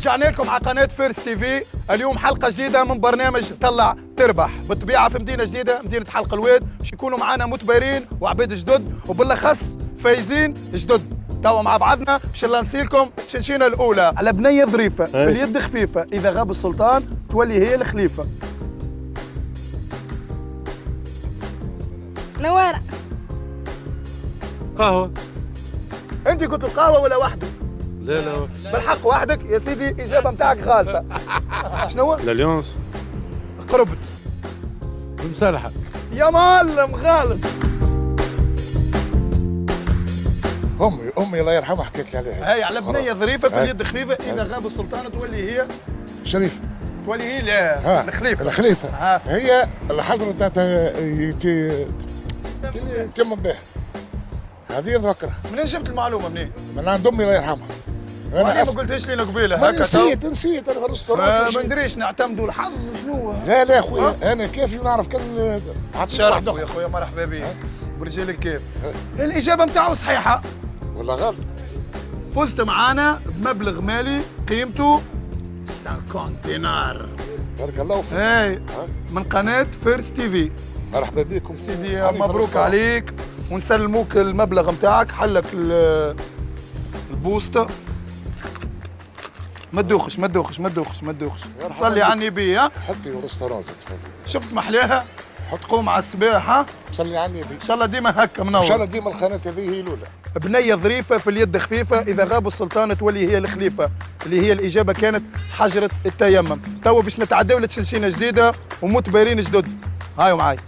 رجعنا لكم على قناة فيرست تي في. اليوم حلقة جديدة من برنامج طلع تربح. بالطبيعة في مدينة جديدة، مدينة حلق الواد، باش يكونوا معنا متبارين وعباد جدد وبالأخص فايزين جدد. توا مع بعضنا باش نلانسيلكم التشنشينة الأولى على بنية ظريفة في اليد خفيفة، إذا غاب السلطان تولي هي الخليفة. نوارة. قهوة. أنت قلت القهوة ولا وحدك؟ لا بالحق وحدك يا سيدي، إجابة متاعك غالطة. شنو هو؟ لاليونس. قربت المسالحة. يا معلم غالط. امي الله يرحمها حكيت لي عليها. هاي على بنية ظريفة في اليد خفيفة، إذا غاب السلطان تولي هي شريف. تولي هي لا الخليفة. الخليفة ها. هي الحضرة بتاعتها تم به. هذه نذكرها. منين جبت المعلومة منين؟ من عند امي الله يرحمها. ما قلتهاش لينا قبيله ما هكا. نسيت انا في ما الريستوران. ندريش نعتمدوا الحظ شنو. لا اخويا انا كيف نعرف كان شرف يا خويا، مرحبا بك برجال الكيف. الإجابة متاعه صحيحة ولا غلط؟ فزت معانا بمبلغ مالي قيمته 50 دينار. بارك الله فيك. هاي من قناة فيرست تي في. مرحبا بكم سيدي هاني في مبروك الريستوران. عليك، ونسلموك المبلغ متاعك. حلك البوسطة. ما تدوخش ما تدوخش ما تدوخش ما تدوخش. صلي على النبي. ها حطي ريستوران تفضل. شفت محلاها؟ تقوم على الصباح. ها صلي على النبي. ان شاء الله ديما هكا منور. ان شاء الله ديما القناه هذه هي الاولى. بنية ظريفة في اليد خفيفة، إذا غاب السلطان تولي هي الخليفة، اللي هي الإجابة كانت حجرة التيمم. توا باش نتعداو لتشنشينة جديدة ومتبارين جدد. هايو معاي.